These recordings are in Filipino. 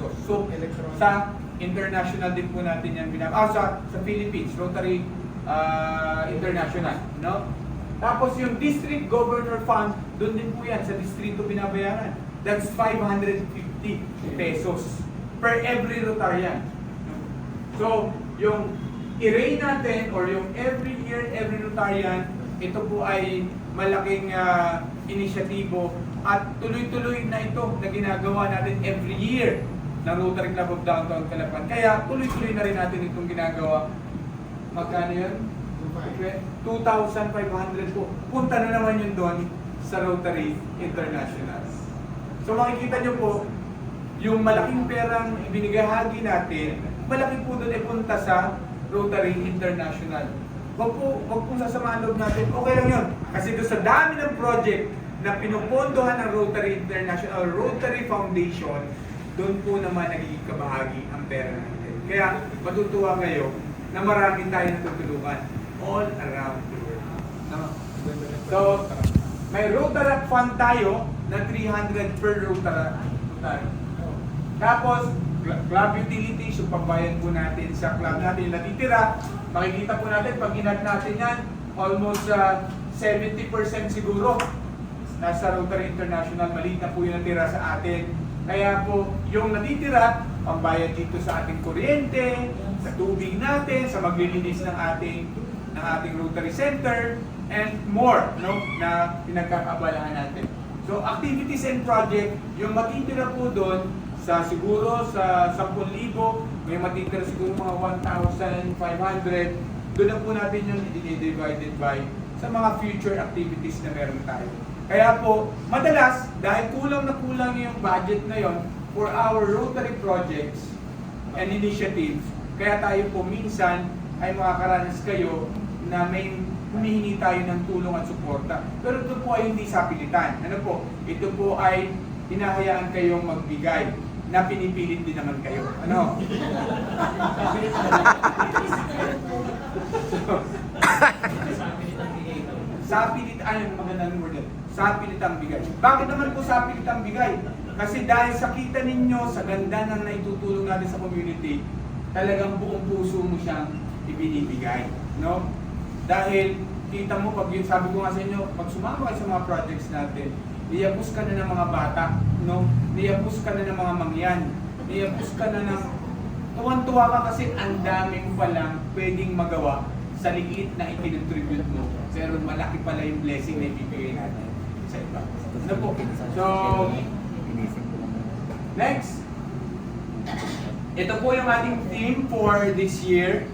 pesos. So, sa international din po natin yan sa Philippines, Rotary International, no? Tapos yung District Governor Fund, doon din po yan, sa distrito binabayaran. That's 550 pesos per every Rotarian. So, yung i-rate natin or yung every year, every Rotarian, ito po ay malaking inisyatibo at tuloy-tuloy na ito na ginagawa natin every year ng Rotary Club of Downtown Calapan. Kaya tuloy-tuloy na rin natin itong ginagawa. Magkano yun? 2,500 po. Punta na naman yun doon sa Rotary International. So makikita nyo po, yung malaking perang ibinigahagi natin, malaki po doon ay punta sa Rotary International. Wag po sasamaan loob natin, okay lang yun. Kasi doon sa dami ng project na pinupondohan ng Rotary International or Rotary Foundation, doon po naman nagiging kabahagi ang pera natin. Kaya matutuwa kayo na marami tayo natutulungan all around the world. So, may Rotaract Fund tayo na 300 per Rotary. Tapos, club utilities, yung pambayad po natin sa club natin yung natitira. Makikita po natin, pag inad natin yan, almost 70% siguro nasa Rotary International, maliit na po yung natira sa atin. Kaya po, yung natitira, pambayad dito sa ating kuryente, sa tubig natin, sa maglilinis ng ating Rotary Center, and more, no, na pinagkakabalahan natin. So, activities and project, yung matitira po doon, siguro sa 10,000, may matitira siguro mga 1,500, doon na po natin yung divided by sa mga future activities na meron tayo. Kaya po, madalas, dahil kulang na kulang yung budget na yon for our Rotary projects and initiatives, kaya tayo po minsan ay makakaranas kayo na may humihingi tayo ng tulong at suporta. Pero ito po ay hindi sapilitan. Ano po? Ito po ay hinahayaan kayong magbigay na pinipilit din naman kayo. Ano? Sapilit ay magandang word. Sapilit ang bigay. Bakit naman po sapilit ang bigay? Kasi dahil sa kita ninyo, sa ganda ng naitutulong natin sa community, talagang buong puso mo siyang ibinibigay. No? Dahil kita mo, pag yun, sabi ko nga sa inyo, pag sumama kayo sa mga projects natin, niyapos ka na ng mga bata, no? Niyapos ka na ng mga mangyan, niyapos ka na ng tuwan-tuwa ka kasi ang daming palang pwedeng magawa sa liit na ikinontribute mo, pero malaki pala yung blessing na ibibigay natin sa iba. Ano po? So, next. Ito po yung ating theme for this year.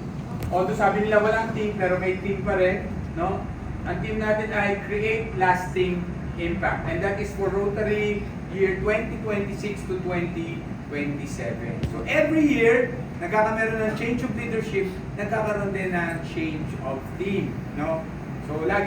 Although sabi nila walang team, pero may team pa rin, no? Ang team natin ay Create Lasting Impact. And that is for Rotary year 2026 to 2027. So every year, nagkakameron ng change of leadership, nagkakaroon din ng change of team, no? So lagi